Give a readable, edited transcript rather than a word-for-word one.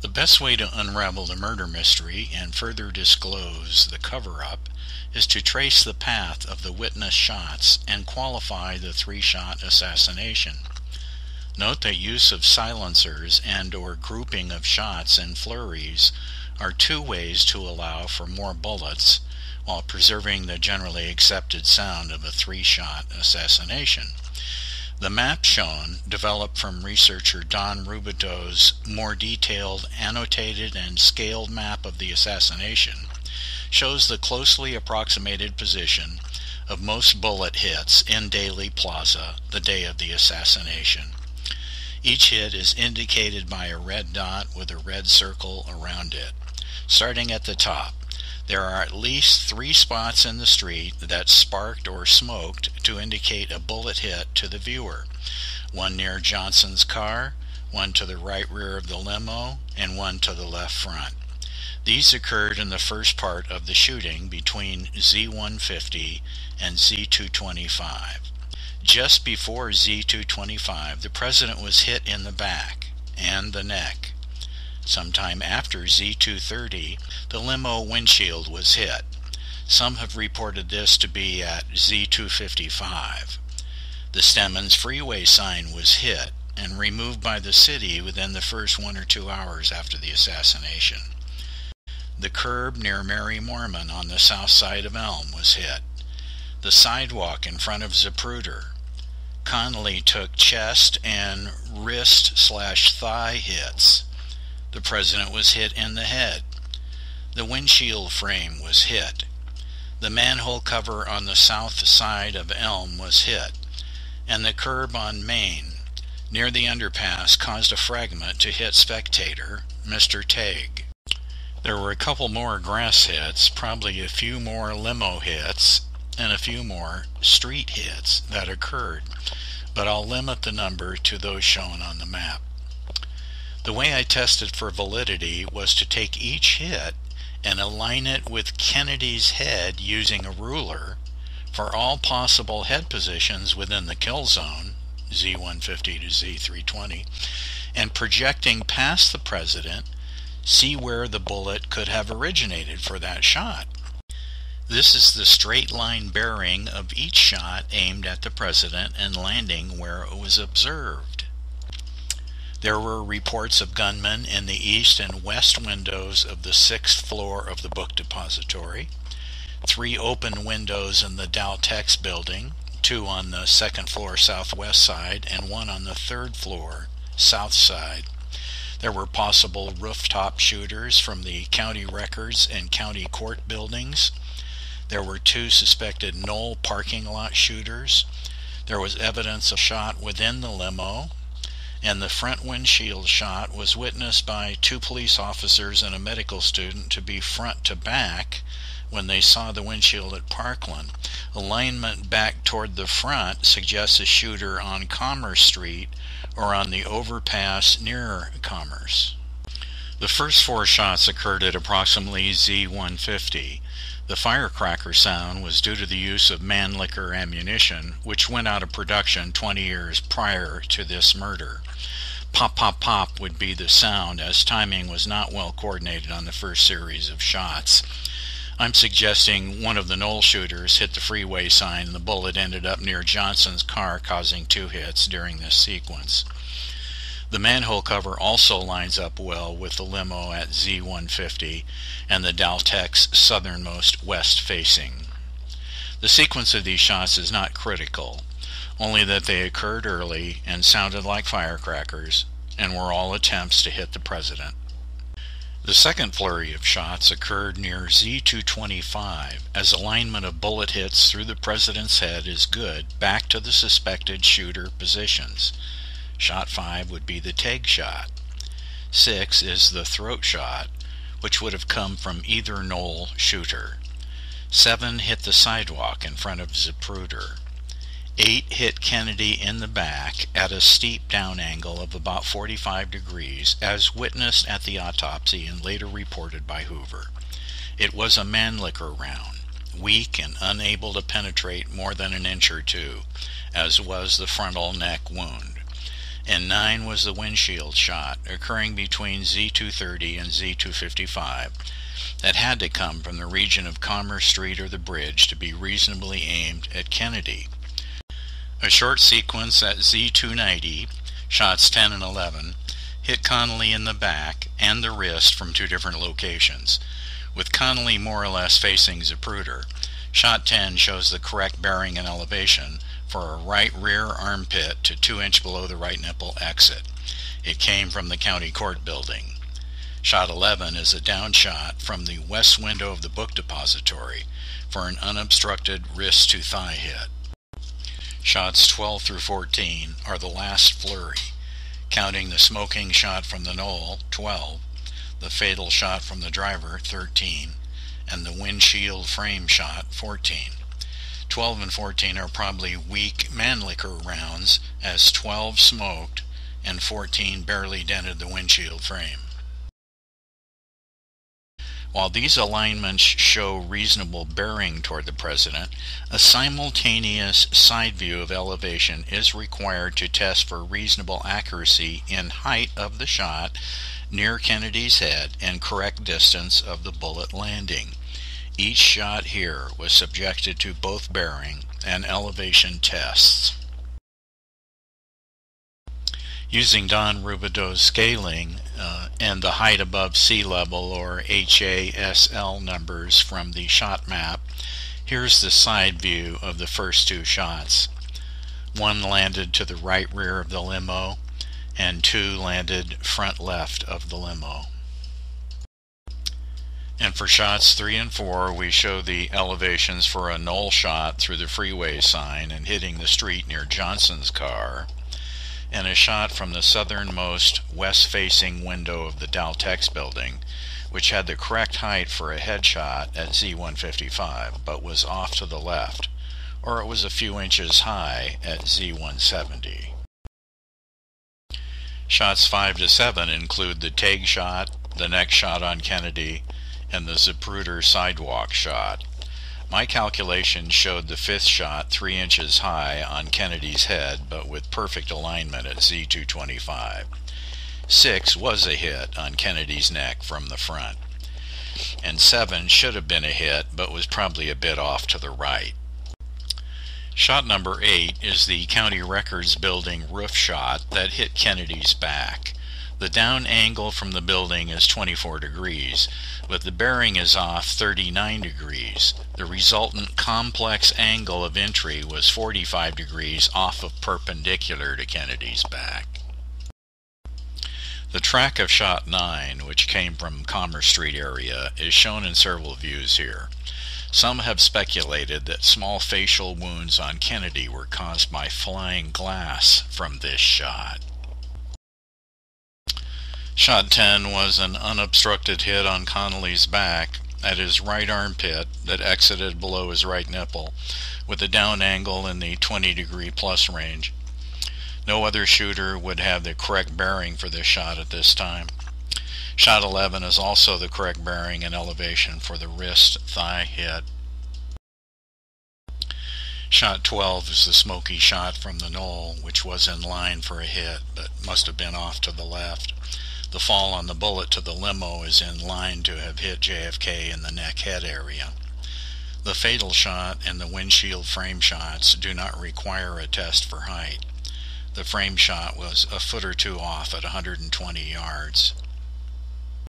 The best way to unravel the murder mystery and further disclose the cover-up is to trace the path of the witness shots and qualify the three-shot assassination. Note that use of silencers and/or grouping of shots in flurries are two ways to allow for more bullets while preserving the generally accepted sound of a three-shot assassination. The map shown, developed from researcher Don Rubido's more detailed, annotated, and scaled map of the assassination, shows the closely approximated position of most bullet hits in Daley Plaza the day of the assassination. Each hit is indicated by a red dot with a red circle around it. Starting at the top, there are at least 3 spots in the street that sparked or smoked to indicate a bullet hit to the viewer. One near Johnson's car, one to the right rear of the limo, and one to the left front. These occurred in the first part of the shooting between Z150 and Z225. Just before Z225, the president was hit in the back and the neck. Sometime after Z230, the limo windshield was hit. Some have reported this to be at Z255. The Stemmons freeway sign was hit and removed by the city within the first 1 or 2 hours after the assassination. The curb near Mary Mormon on the south side of Elm was hit. The sidewalk in front of Zapruder. Connolly took chest and wrist/thigh hits. The president was hit in the head. The windshield frame was hit. The manhole cover on the south side of Elm was hit, and the curb on Main, near the underpass, caused a fragment to hit spectator, Mr. Tague. There were a couple more grass hits, probably a few more limo hits, and a few more street hits that occurred, but I'll limit the number to those shown on the map. The way I tested for validity was to take each hit and align it with Kennedy's head using a ruler for all possible head positions within the kill zone, Z150 to Z320, and projecting past the president, see where the bullet could have originated for that shot. This is the straight line bearing of each shot aimed at the president and landing where it was observed. There were reports of gunmen in the east and west windows of the 6th floor of the book depository, 3 open windows in the Daltex building, 2 on the 2nd floor southwest side and 1 on the 3rd floor south side. There were possible rooftop shooters from the county records and county court buildings. There were 2 suspected Knoll parking lot shooters. There was evidence of shot within the limo, and the front windshield shot was witnessed by 2 police officers and a medical student to be front to back when they saw the windshield at Parkland. Alignment back toward the front suggests a shooter on Commerce Street or on the overpass near Commerce. The first 4 shots occurred at approximately Z150. The firecracker sound was due to the use of Mannlicher ammunition, which went out of production 20 years prior to this murder. Pop, pop, pop would be the sound, as timing was not well coordinated on the first series of shots. I'm suggesting one of the Knoll shooters hit the freeway sign and the bullet ended up near Johnson's car, causing 2 hits during this sequence. The manhole cover also lines up well with the limo at Z150 and the Daltex southernmost west facing. The sequence of these shots is not critical, only that they occurred early and sounded like firecrackers and were all attempts to hit the president. The second flurry of shots occurred near Z225, as alignment of bullet hits through the president's head is good back to the suspected shooter positions. Shot 5 would be the Tague shot. 6 is the throat shot, which would have come from either Knoll shooter. 7 hit the sidewalk in front of Zapruder. 8 hit Kennedy in the back at a steep down angle of about 45 degrees, as witnessed at the autopsy and later reported by Hoover. It was a Mannlicher round, weak and unable to penetrate more than an inch or 2, as was the frontal neck wound. and 9 was the windshield shot, occurring between Z230 and Z255, that had to come from the region of Commerce Street or the bridge to be reasonably aimed at Kennedy. A short sequence at Z290, shots 10 and 11, hit Connally in the back and the wrist from two different locations, with Connally more or less facing Zapruder. Shot 10 shows the correct bearing and elevation for a right rear armpit to 2 inch below the right nipple exit. It came from the county court building. Shot 11 is a down shot from the west window of the book depository for an unobstructed wrist to thigh hit. Shots 12 through 14 are the last flurry, counting the smoking shot from the knoll, 12, the fatal shot from the driver, 13, and the windshield frame shot, 14. 12 and 14 are probably weak Mannlicher rounds, as 12 smoked and 14 barely dented the windshield frame. While these alignments show reasonable bearing toward the president, a simultaneous side view of elevation is required to test for reasonable accuracy in height of the shot near Kennedy's head and correct distance of the bullet landing. Each shot here was subjected to both bearing and elevation tests. Using Don Rubidoux scaling and the height above sea level, or HASL numbers, from the shot map, here's the side view of the first two shots. One landed to the right rear of the limo, and 2 landed front left of the limo. And for shots 3 and 4, we show the elevations for a knoll shot through the freeway sign and hitting the street near Johnson's car, and a shot from the southernmost west-facing window of the Daltex building, which had the correct height for a headshot at Z155, but was off to the left, or it was a few inches high at Z170. Shots 5 to 7 include the Tague shot, the next shot on Kennedy, and the Zapruder sidewalk shot. My calculations showed the 5th shot 3 inches high on Kennedy's head, but with perfect alignment at Z225. 6 was a hit on Kennedy's neck from the front, and 7 should have been a hit, but was probably a bit off to the right. Shot number 8 is the County Records building roof shot that hit Kennedy's back. The down angle from the building is 24 degrees, but the bearing is off 39 degrees. The resultant complex angle of entry was 45 degrees off of perpendicular to Kennedy's back. The track of shot 9, which came from Commerce Street area, is shown in several views here. Some have speculated that small facial wounds on Kennedy were caused by flying glass from this shot. Shot 10 was an unobstructed hit on Connally's back at his right armpit that exited below his right nipple, with a down angle in the 20-degree plus range. No other shooter would have the correct bearing for this shot at this time. Shot 11 is also the correct bearing and elevation for the wrist thigh hit. Shot 12 is the smoky shot from the knoll, which was in line for a hit, but must have been off to the left. The fall on the bullet to the limo is in line to have hit JFK in the neck-head area. The fatal shot and the windshield frame shots do not require a test for height. The frame shot was a foot or two off at 120 yards.